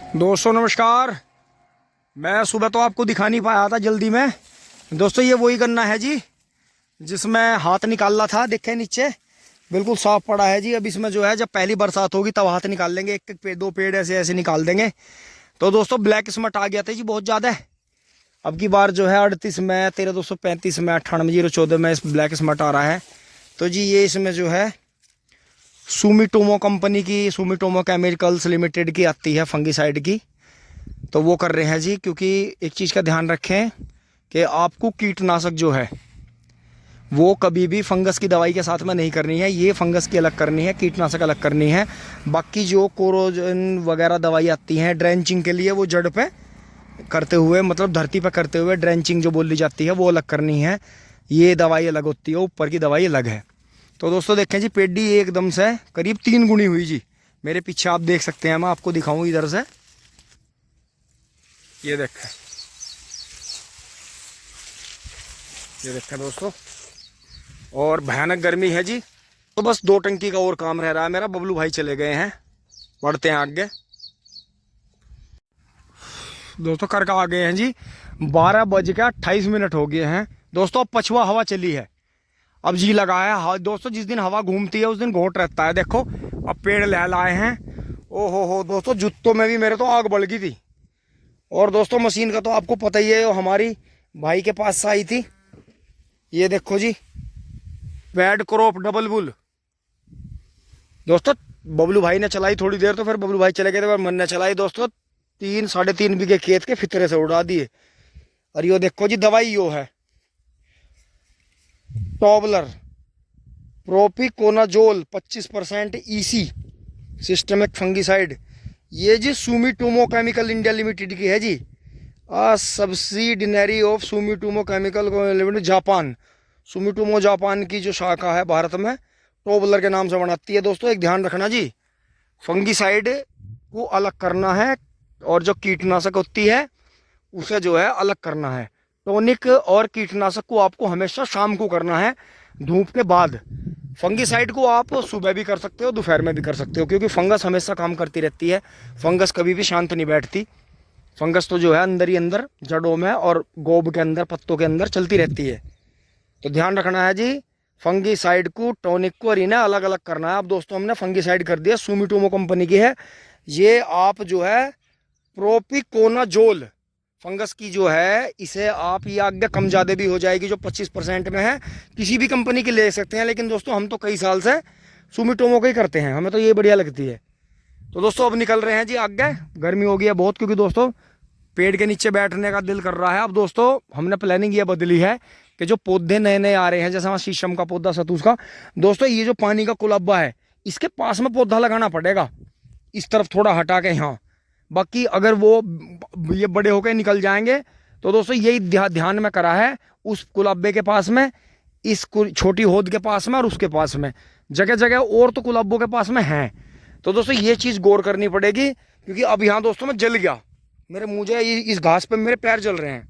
दोस्तों नमस्कार। मैं सुबह तो आपको दिखा नहीं पाया था जल्दी में। दोस्तों ये वही गन्ना है जी जिसमें हाथ निकालना था। देखें नीचे बिल्कुल साफ पड़ा है जी। अब इसमें जो है जब पहली बरसात होगी तब हाथ निकाल लेंगे। एक एक पेड़ दो पेड़ ऐसे ऐसे निकाल देंगे। तो दोस्तों ब्लैक स्मट आ गया था जी बहुत ज़्यादा। अब की बार जो है 38 में 13,235 में 98,014 में इस ब्लैक स्मट आ रहा है। तो जी ये इसमें जो है सुमिटोमो कंपनी की, सुमिटोमो केमिकल्स लिमिटेड की आती है फंगीसाइड की। तो वो कर रहे हैं जी, क्योंकि एक चीज़ का ध्यान रखें कि आपको कीटनाशक जो है वो कभी भी फंगस की दवाई के साथ में नहीं करनी है। ये फंगस की अलग करनी है, कीटनाशक अलग करनी है। बाकी जो कोरोजन वगैरह दवाई आती हैं ड्रेंचिंग के लिए वो जड़ पे करते हुए, मतलब धरती पे करते हुए ड्रेंचिंग जो बोली जाती है वो अलग करनी है। ये दवाई अलग होती है, ऊपर की दवाई अलग है। तो दोस्तों देखें जी पेडी एकदम से करीब 3 गुनी हुई जी। मेरे पीछे आप देख सकते हैं, मैं आपको दिखाऊं इधर से। ये देखें दोस्तों, और भयानक गर्मी है जी। तो बस 2 टंकी का और काम रह रहा है मेरा। बबलू भाई चले गए हैं, बढ़ते हैं आगे। दोस्तों करका आ गए हैं जी। 12:28 हो गए हैं दोस्तों। अब पछुआ हवा चली है, अब जी लगा है। हाँ दोस्तों, जिस दिन हवा घूमती है उस दिन घोट रहता है। देखो अब पेड़ लहलाए हैं। ओहो हो दोस्तों, जूतों में भी मेरे तो आग बढ़ गई थी। और दोस्तों मशीन का तो आपको पता ही है, वो हमारी भाई के पास से आई थी। ये देखो जी, पैड क्रॉप डबल बुल। दोस्तों बबलू भाई ने चलाई थोड़ी देर, तो फिर बबलू भाई चले गए थे, मन ने चलाई दोस्तों। 3-3.5 बीघे खेत के फितरे से उड़ा दिए। और यो देखो जी दवाई यो है Tobler propiconazole 25% EC systemic fungicide. ये जी सुमिटोमो केमिकल इंडिया लिमिटेड की है जी। Subsidiary of Sumitomo chemical limited Japan. Sumitomo Japan की जो शाखा है भारत में, टॉबलर के नाम से बनाती है। दोस्तों एक ध्यान रखना जी, फंगीसाइड को अलग करना है और जो कीटनाशक होती है उसे जो है अलग करना है। टॉनिक और कीटनाशक को आपको हमेशा शाम को करना है, धूप के बाद। फंगीसाइड को आप सुबह भी कर सकते हो, दोपहर में भी कर सकते हो, क्योंकि फंगस हमेशा काम करती रहती है। फंगस कभी भी शांत नहीं बैठती। फंगस तो जो है अंदर ही अंदर जड़ों में और गोब के अंदर, पत्तों के अंदर चलती रहती है। तो ध्यान रखना है जी, फंगीसाइड को, टॉनिक को और इन्हें अलग अलग करना है। अब दोस्तों हमने फंगीसाइड कर दिया, सुमिटोमो कंपनी की है ये। आप जो है प्रोपिकोनाजोल फंगस की जो है, इसे आप ये आगे कम ज़्यादा भी हो जाएगी, जो 25% में है, किसी भी कंपनी की ले सकते हैं। लेकिन दोस्तों हम तो कई साल से सुमिटोमो का ही करते हैं, हमें तो ये बढ़िया लगती है। तो दोस्तों अब निकल रहे हैं जी आगे। गर्मी हो गई है बहुत, क्योंकि दोस्तों पेड़ के नीचे बैठने का दिल कर रहा है। अब दोस्तों हमने प्लानिंग ये बदली है कि जो पौधे नए नए आ रहे हैं, जैसे हमारा शीशम का पौधा, सतूस का, दोस्तों ये जो पानी का कुलब्बा है इसके पास में पौधा लगाना पड़ेगा, इस तरफ थोड़ा हटा के यहाँ। बाकी अगर वो ये बड़े होकर निकल जाएंगे तो दोस्तों यही ध्यान में करा है, उस कुलब्बे के पास में, इस छोटी होद के पास में और उसके पास में, जगह जगह और तो कुलब्बों के पास में हैं। तो दोस्तों ये चीज़ गौर करनी पड़ेगी, क्योंकि अब यहाँ दोस्तों मैं जल गया, मेरे मुझे इस घास पे मेरे पैर जल रहे हैं,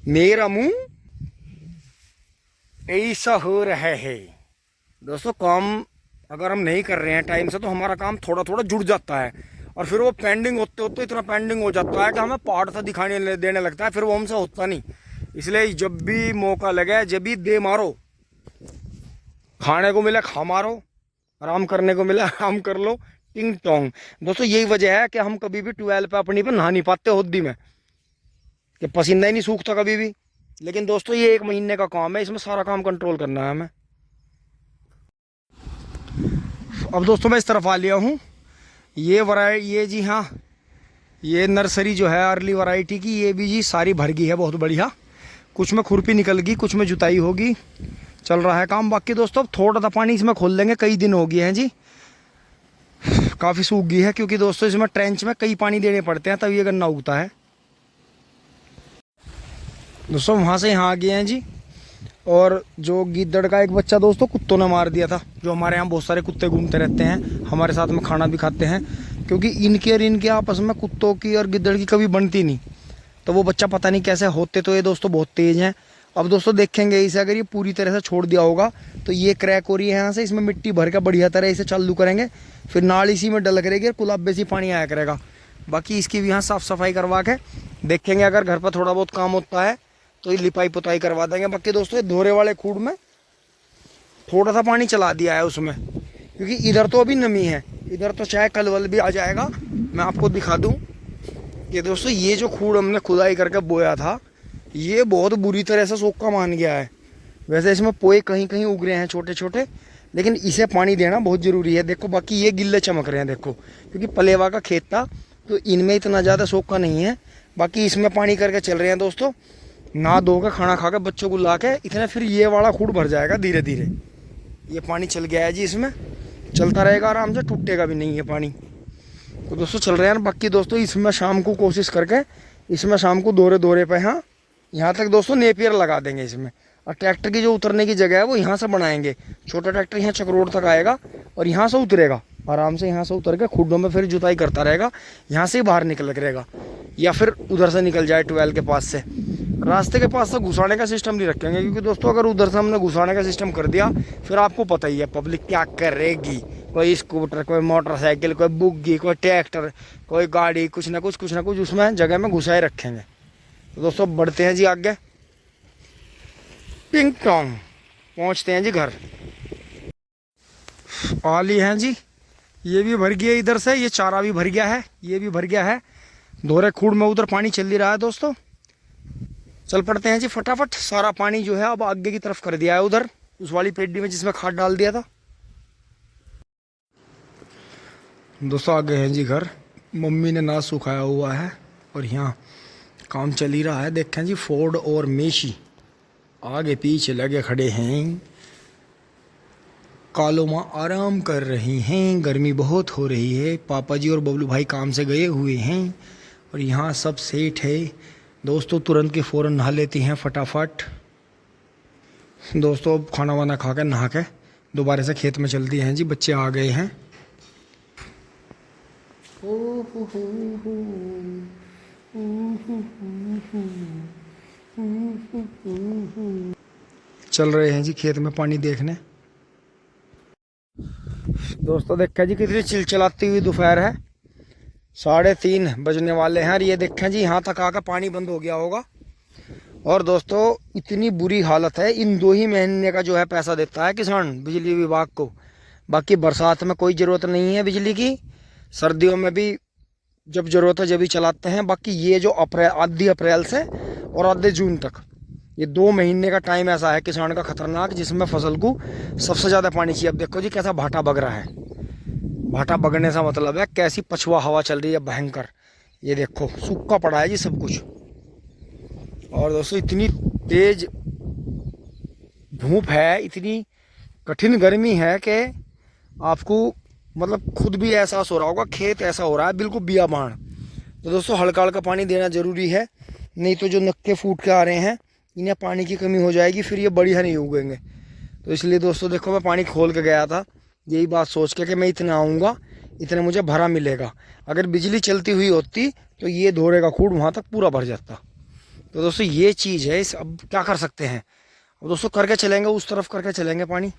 मेरा मुंह ऐसा हो रहा है। दोस्तों काम अगर हम नहीं कर रहे हैं टाइम से तो हमारा काम थोड़ा थोड़ा जुड़ जाता है, और फिर वो पेंडिंग होते होते इतना पेंडिंग हो जाता है कि हमें पहाड़ सा दिखाने देने लगता है, फिर वो हमसे होता नहीं। इसलिए जब भी मौका लगे, जब भी दे मारो, खाने को मिले खा मारो, आराम करने को मिले आराम कर लो, टिंग टोंग। दोस्तों यही वजह है कि हम कभी भी ट्यूबवेल पे अपनी पे नहा नहीं पाते होदी में, कि पसीना ही नहीं सूखता कभी भी। लेकिन दोस्तों ये 1 महीने का काम है, इसमें सारा काम कंट्रोल करना है हमें। अब दोस्तों मैं इस तरफ आ लिया हूँ। ये जी हाँ, ये नर्सरी जो है अर्ली वैरायटी की, ये भी जी सारी भर गई है बहुत बढ़िया। कुछ में खुरपी निकल गई, कुछ में जुताई होगी, चल रहा है काम। बाकी दोस्तों थोड़ा सा पानी इसमें खोल देंगे, कई दिन हो गए हैं जी, काफ़ी सूख गई है, क्योंकि दोस्तों इसमें ट्रेंच में कई पानी देने पड़ते हैं तब ये गन्ना उगता है। दोस्तों वहाँ से यहाँ आ गए हैं जी। और जो गीदड़ का एक बच्चा दोस्तों कुत्तों ने मार दिया था, जो हमारे यहाँ बहुत सारे कुत्ते घूमते रहते हैं, हमारे साथ में खाना भी खाते हैं, क्योंकि इनके और इनके आपस में कुत्तों की और गिद्दड़ की कभी बनती नहीं। तो वो बच्चा पता नहीं कैसे होते, तो ये दोस्तों बहुत तेज़ हैं अब दोस्तों देखेंगे इसे, अगर ये पूरी तरह से छोड़ दिया होगा तो ये क्रैक हो रही है यहाँ से, इसमें मिट्टी भर के बढ़िया तरह इसे चालू करेंगे, फिर नाल इसी में डल करेगी और कुलाब्बे से पानी आया करेगा। बाकी इसकी भी यहाँ साफ़ सफाई करवा के देखेंगे, अगर घर पर थोड़ा बहुत काम होता है तो ये लिपाई पुताई करवा देंगे। बाकी दोस्तों ये धोरे वाले खूड में थोड़ा सा पानी चला दिया है उसमें, क्योंकि इधर तो अभी नमी है, इधर तो चाहे कल वल भी आ जाएगा। मैं आपको दिखा दूँ कि दोस्तों ये जो खूड हमने खुदाई करके बोया था ये बहुत बुरी तरह से सोखा मान गया है। वैसे इसमें पोए कहीं कहीं उग रहे हैं छोटे छोटे, लेकिन इसे पानी देना बहुत ज़रूरी है। देखो बाकी ये गिल्ले चमक रहे हैं देखो, क्योंकि पलेवा का खेत था तो इनमें इतना ज़्यादा सोखा नहीं है। बाकी इसमें पानी करके चल रहे हैं दोस्तों, ना धो के खाना खा के बच्चों को ला के इतने, फिर ये वाला खूड भर जाएगा धीरे धीरे। ये पानी चल गया है जी, इसमें चलता रहेगा आराम से, टूटेगा भी नहीं है पानी। तो दोस्तों चल रहे हैं। बाकी दोस्तों इसमें शाम को कोशिश करके इसमें शाम को दौरे दौरे पे यहाँ तक दोस्तों नेपियर लगा देंगे इसमें, और ट्रैक्टर की जो उतरने की जगह है वो यहाँ से बनाएंगे। छोटा ट्रैक्टर यहाँ चक्रोड तक आएगा और यहाँ से उतरेगा आराम से, यहाँ से उतर के खुड्डों में फिर जुताई करता रहेगा, यहाँ से ही बाहर निकल रहेगा, या फिर उधर से निकल जाए ट्वेल के पास से। रास्ते के पास से घुसाने का सिस्टम नहीं रखेंगे, क्योंकि दोस्तों अगर उधर से हमने घुसाने का सिस्टम कर दिया फिर आपको पता ही है पब्लिक क्या करेगी। कोई स्कूटर, कोई मोटरसाइकिल, कोई बुग्गी, कोई ट्रैक्टर, कोई गाड़ी, कुछ ना कुछ उसमें जगह में घुसाए रखेंगे। तो दोस्तों बढ़ते हैं जी आगे, पिंग टोंग पहुँचते हैं जी घर। आली हैं जी, ये भी भर गया इधर से, ये चारा भी भर गया है, ये भी भर गया है। दोहरे खूड में उधर पानी चल ही रहा है दोस्तों। चल पड़ते हैं जी फटाफट। सारा पानी जो है अब आगे की तरफ कर दिया है उधर उस वाली पेड्डी में जिसमें खाद डाल दिया था। दोस्तों आगे हैं जी घर। मम्मी ने नाश सुखाया हुआ है और यहाँ काम चल ही रहा है। देखें जी फोर्ड और मेशी आगे पीछे लगे खड़े हैं। कालो माँ आराम कर रही हैं, गर्मी बहुत हो रही है। पापा जी और बबलू भाई काम से गए हुए हैं और यहाँ सब सेठ है दोस्तों। तुरंत के फ़ौरन नहा लेती हैं फटाफट दोस्तों। अब खाना वाना खा के नहा के दोबारा से खेत में चलती हैं जी। बच्चे आ गए हैं। चल रहे हैं जी खेत में पानी देखने। दोस्तों देखा जी कितनी चिलचिलाती हुई दोपहर है, 3:30 बजने वाले हैं। ये देखें जी यहाँ तक आकर पानी बंद हो गया होगा। और दोस्तों इतनी बुरी हालत है, इन 2 ही महीने का जो है पैसा देता है किसान बिजली विभाग को। बाकी बरसात में कोई ज़रूरत नहीं है बिजली की, सर्दियों में भी जब ज़रूरत है जब भी चलाते हैं। बाकी ये जो आधी अप्रैल से और आधे जून तक, ये 2 महीने का टाइम ऐसा है किसान का खतरनाक, जिसमें फसल को सबसे ज़्यादा पानी चाहिए। अब देखो जी कैसा भाटा बग रहा है। भाटा बगने से मतलब है कैसी पछुआ हवा चल रही है भयंकर। ये देखो सूखा पड़ा है जी सब कुछ। और दोस्तों इतनी तेज धूप है, इतनी कठिन गर्मी है कि आपको मतलब खुद भी एहसास हो रहा होगा। खेत ऐसा हो रहा है बिल्कुल बियाबान। तो दोस्तों हल्का हल्का पानी देना ज़रूरी है, नहीं तो जो नक्के फूट के आ रहे हैं इन्हें पानी की कमी हो जाएगी, फिर ये बढ़िया नहीं उगेंगे। तो इसलिए दोस्तों देखो मैं पानी खोल के गया था यही बात सोच के कि मैं इतना आऊँगा इतने मुझे भरा मिलेगा। अगर बिजली चलती हुई होती तो ये धोरे का खूड वहाँ तक पूरा भर जाता। तो दोस्तों ये चीज़ है, इस अब क्या कर सकते हैं। अब दोस्तों करके चलेंगे, उस तरफ करके चलेंगे। पानी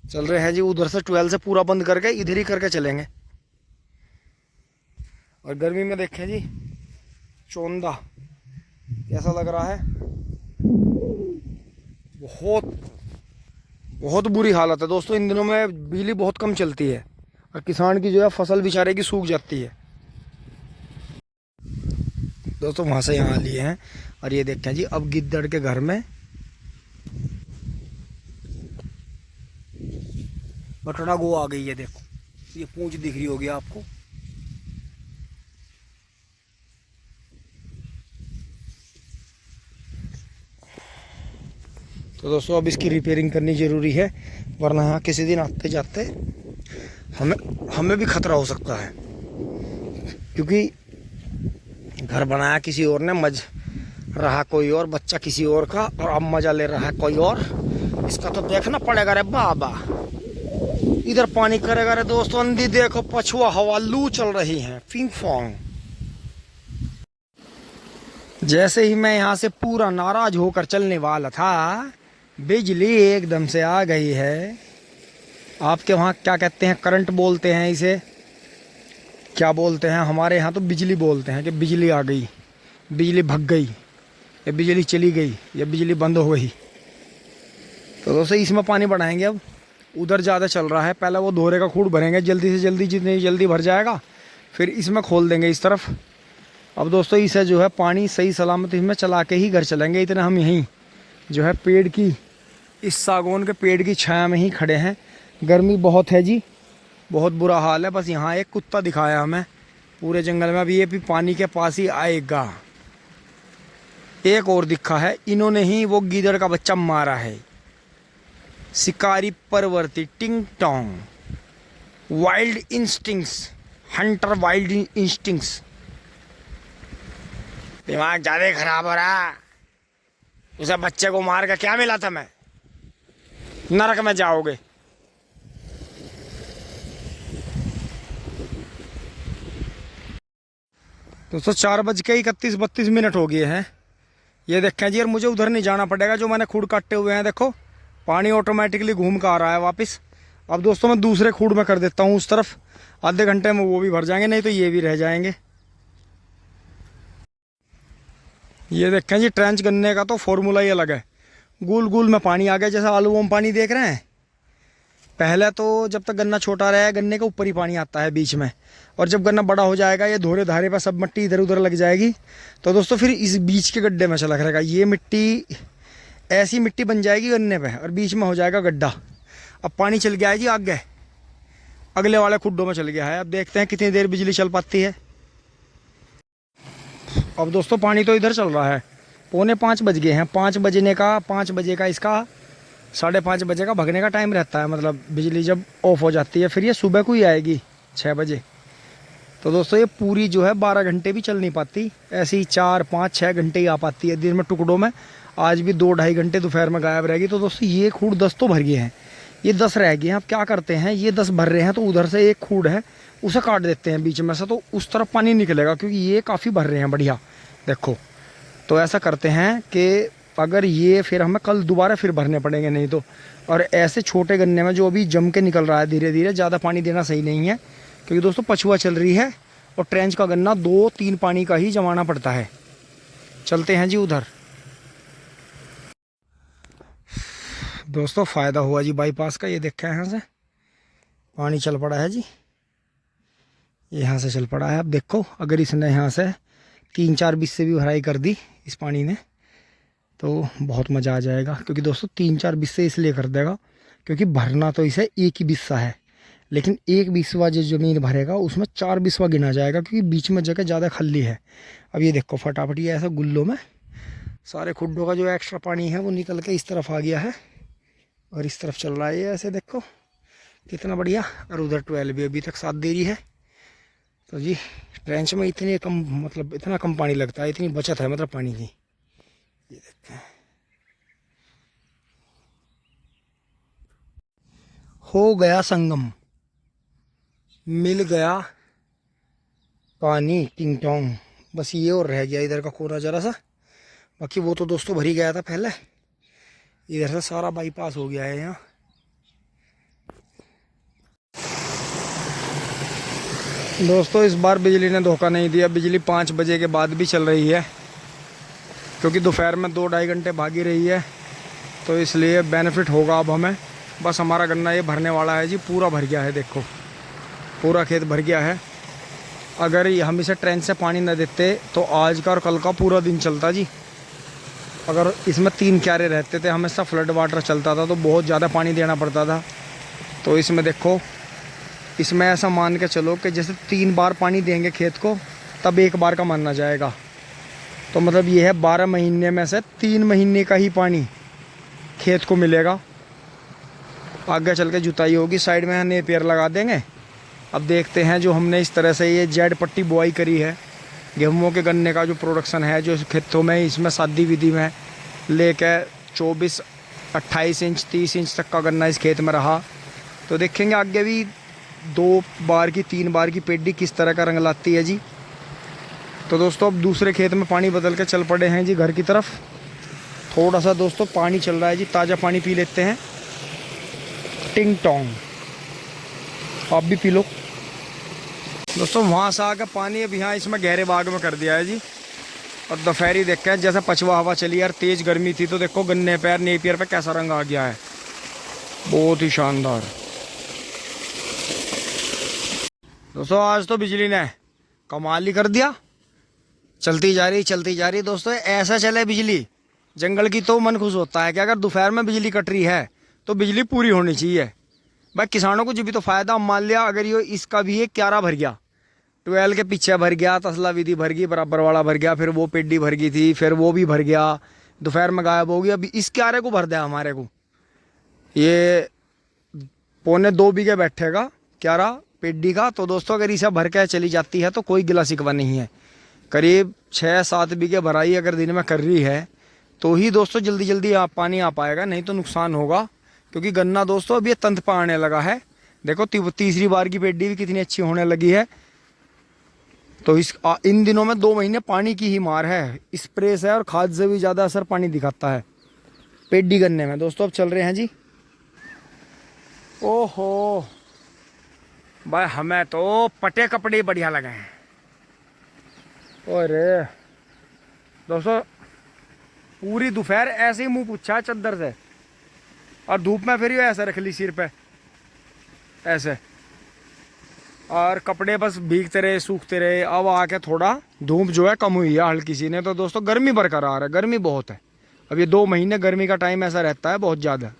चल रहे हैं जी उधर से 12 से पूरा बंद करके इधर ही करके चलेंगे। और गर्मी में देखें जी चोंदा कैसा लग रहा है, बहुत बुरी हालत है दोस्तों। इन दिनों में बिजली बहुत कम चलती है और किसान की जो है फसल बेचारे की सूख जाती है। दोस्तों वहाँ से यहाँ लिए हैं और ये देखते हैं जी अब गिद्दड़ के घर में बटड़ा गो आ गई है। देखो ये पूंछ दिख रही होगी आपको। तो दोस्तों अब इसकी रिपेयरिंग करनी ज़रूरी है, वरना यहाँ किसी दिन आते जाते हमें भी खतरा हो सकता है, क्योंकि घर बनाया किसी और ने, मज रहा कोई और, बच्चा किसी और का, और अब मजा ले रहा है कोई और। इसका तो देखना पड़ेगा रे बाबा। इधर पानी करेगा रे दोस्तों। अंधी देखो पछुआ हवा लू चल रही है फिंग फोंग। जैसे ही मैं यहाँ से पूरा नाराज होकर चलने वाला था, बिजली एकदम से आ गई है। आपके वहाँ क्या कहते हैं, करंट बोलते हैं इसे, क्या बोलते हैं, हमारे यहाँ तो बिजली बोलते हैं कि बिजली आ गई, बिजली भग गई, या बिजली चली गई, या बिजली बंद हो गई। तो दोस्तों इसमें पानी बढ़ाएंगे। अब उधर ज़्यादा चल रहा है, पहले वो दोहरे का खूड भरेंगे जल्दी से जल्दी, जितनी जल्दी भर जाएगा फिर इसमें खोल देंगे इस तरफ। अब दोस्तों इसे जो है पानी सही सलामत इसमें चला के ही घर चलेंगे। इतना हम यहीं जो है पेड़ की, इस सागौन के पेड़ की छाया में ही खड़े हैं। गर्मी बहुत है जी, बहुत बुरा हाल है। बस यहाँ एक कुत्ता दिखाया हमें पूरे जंगल में, अभी ये भी पानी के पास ही आएगा। एक और दिखा है, इन्होंने ही वो गीदड़ का बच्चा मारा है। शिकारी परवर्ती टिंग टोंग, wild instincts, hunter wild instincts. दिमाग ज़्यादा खराब हो रहा, उसे बच्चे को मार कर क्या मिला था, मैं नरक में जाओगे। दोस्तों 4:31-32 हो गए हैं। ये देखें जी, और मुझे उधर नहीं जाना पड़ेगा जो मैंने खूड काटे हुए हैं। देखो पानी ऑटोमेटिकली घूम कर आ रहा है वापस। अब दोस्तों मैं दूसरे खूड में कर देता हूँ उस तरफ, आधे घंटे में वो भी भर जाएंगे, नहीं तो ये भी रह जाएंगे। ये देखें जी, ट्रेंच गन्ने का तो फॉर्मूला ही अलग है। गोल गोल में पानी आ गया, जैसे आलूओं में पानी देख रहे हैं। पहले तो जब तक गन्ना छोटा रहा है, गन्ने के ऊपर ही पानी आता है बीच में, और जब गन्ना बड़ा हो जाएगा, ये धोरे धारे पर सब मिट्टी इधर उधर लग जाएगी, तो दोस्तों फिर इस बीच के गड्ढे में चला करेगा। ये मिट्टी, ऐसी मिट्टी बन जाएगी गन्ने पे, और बीच में हो जाएगा गड्ढा। अब पानी चल गया है जी आगे, अगले वाले खुड्डों में चल गया है। अब देखते हैं कितनी देर बिजली चल पाती है। अब दोस्तों पानी तो इधर चल रहा है, 4:45 बज गए हैं। 5 बजे का इसका 5:30 बजे का भगने का टाइम रहता है, मतलब बिजली जब ऑफ हो जाती है। फिर ये सुबह को ही आएगी 6 बजे। तो दोस्तों ये पूरी जो है 12 घंटे भी चल नहीं पाती, ऐसे ही 4, 5, 6 घंटे ही आ पाती है दिन में टुकड़ों में। आज भी 2-2.5 घंटे दोपहर में गायब रहेगी। तो दोस्तों ये खूड 10 तो भर गए हैं, ये 10 रह गए हैं। अब क्या करते हैं, ये 10 भर रहे हैं तो उधर से एक खूड है उसे काट देते हैं बीच में से, तो उस तरफ पानी निकलेगा, क्योंकि ये काफ़ी भर रहे हैं बढ़िया। देखो तो ऐसा करते हैं कि अगर ये फिर हमें कल दोबारा फिर भरने पड़ेंगे, नहीं तो। और ऐसे छोटे गन्ने में जो अभी जम के निकल रहा है धीरे धीरे, ज़्यादा पानी देना सही नहीं है, क्योंकि दोस्तों पछुआ चल रही है और ट्रेंच का गन्ना 2-3 पानी का ही जमाना पड़ता है। चलते हैं जी उधर। दोस्तों फ़ायदा हुआ जी बाईपास का, ये देखा है यहाँ से पानी चल पड़ा है जी, यहाँ से चल पड़ा है। अब देखो अगर इसने यहाँ से 3-4 बीस से भी भराई कर दी इस पानी ने, तो बहुत मज़ा आ जाएगा। क्योंकि दोस्तों 3-4 बीस से इसलिए कर देगा क्योंकि भरना तो इसे एक ही बिस्सा है, लेकिन एक बिस्वा जो ज़मीन भरेगा उसमें 4 बिस्वा गिना जाएगा, क्योंकि बीच में जगह ज़्यादा खाली है। अब ये देखो फटाफट ये ऐसा गुल्लों में सारे खुड्डों का जो एक्स्ट्रा पानी है वो निकल के इस तरफ आ गया है और इस तरफ चल रहा है। ये ऐसे देखो कितना बढ़िया। और उधर 12 भी अभी तक साथ दे रही है। तो जी ट्रेंच में इतनी कम, मतलब इतना कम पानी लगता है, इतनी बचत है मतलब पानी की। ये देखते हैं, हो गया संगम, मिल गया पानी टिंग टोंग। बस ये और रह गया इधर का कोना जरा सा, बाकी वो तो दोस्तों भर ही गया था पहले। इधर से सारा बाईपास हो गया है यहाँ। दोस्तों इस बार बिजली ने धोखा नहीं दिया, बिजली 5 बजे के बाद भी चल रही है, क्योंकि दोपहर में 2-2.5 घंटे भागी रही है, तो इसलिए बेनिफिट होगा अब हमें। बस हमारा गन्ना ये भरने वाला है जी, पूरा भर गया है। देखो पूरा खेत भर गया है। अगर हम इसे ट्रेन से पानी न देते तो आज का और कल का पूरा दिन चलता जी। अगर इसमें 3 क्यारे रहते थे, हमेशा फ्लड वाटर चलता था, तो बहुत ज़्यादा पानी देना पड़ता था। तो इसमें देखो, इसमें ऐसा मान के चलो कि जैसे 3 बार पानी देंगे खेत को तब 1 बार का माना जाएगा। तो मतलब ये है 12 महीने में से 3 महीने का ही पानी खेत को मिलेगा। आगे चल के जुताई होगी, साइड में नेपियर लगा देंगे। अब देखते हैं जो हमने इस तरह से ये जेड पट्टी बुआई करी है, गेहूँ के गन्ने का जो प्रोडक्शन है जो खेतों में, इसमें शादी विधि में लेकर 24, 28 इंच 30 इंच तक का गन्ना इस खेत में रहा। तो देखेंगे आगे भी 2 बार की 3 बार की पेडी किस तरह का रंग लाती है जी। तो दोस्तों अब दूसरे खेत में पानी बदल के चल पड़े हैं जी घर की तरफ। थोड़ा सा दोस्तों पानी चल रहा है जी, ताज़ा पानी पी लेते हैं। टिंग टोंग, आप भी पी लो दोस्तों। वहाँ से आकर पानी अब यहाँ इसमें गहरे बाग में कर दिया है जी। और दोपहरी देख के जैसे पछवा हवा चली यार, तेज़ गर्मी थी तो देखो गन्ने पैर नेपियर पे कैसा रंग आ गया है, बहुत ही शानदार। दोस्तों आज तो बिजली ने कमाल ही कर दिया, चलती जा रही दोस्तों। ऐसा चले बिजली जंगल की तो मन खुश होता है कि अगर दोपहर में बिजली कट रही है तो बिजली पूरी होनी चाहिए भाई। किसानों को जो भी तो फ़ायदा, मान लिया अगर ये इसका भी एक क्यारा भर गया, 12 के पीछे भर गया, तसला विधि भर गई, बराबर वाला भर गया, फिर वो पेड्डी भर गई थी, फिर वो भी भर गया, दोपहर में गायब हो गई। अभी इस क्यारे को भर दिया हमारे को, ये 1.25 बीघे बैठेगा क्यारा पेड्डी का। तो दोस्तों अगर इसे भर के चली जाती है तो कोई गिला शिकवा नहीं है। करीब 6-7 बीघे भराई अगर दिन में कर रही है तो ही दोस्तों जल्दी जल्दी पानी आ पाएगा, नहीं तो नुकसान होगा। क्योंकि गन्ना दोस्तों अब ये तंत पर आने लगा है। देखो तीसरी बार की पेड्डी भी कितनी अच्छी होने लगी है। तो इन दिनों में 2 महीने पानी की ही मार है, स्प्रे से और खाद से भी ज़्यादा असर पानी दिखाता है पेड्डी गन्ने में। दोस्तों अब चल रहे हैं जी। ओहो भाई हमें तो पटे कपड़े बढ़िया लगे हैं। अरे दोस्तों पूरी दोपहर ऐसे ही मुंह पूछा है चद्दर से, और धूप में फिर ऐसे रख ली सिर पे ऐसे, और कपड़े बस भीगते रहे सूखते रहे। अब आके थोड़ा धूप जो है कम हुई है हल्की सी ने, तो दोस्तों गर्मी बरकरार है, गर्मी बहुत है। अब ये 2 महीने गर्मी का टाइम ऐसा रहता है बहुत ज़्यादा।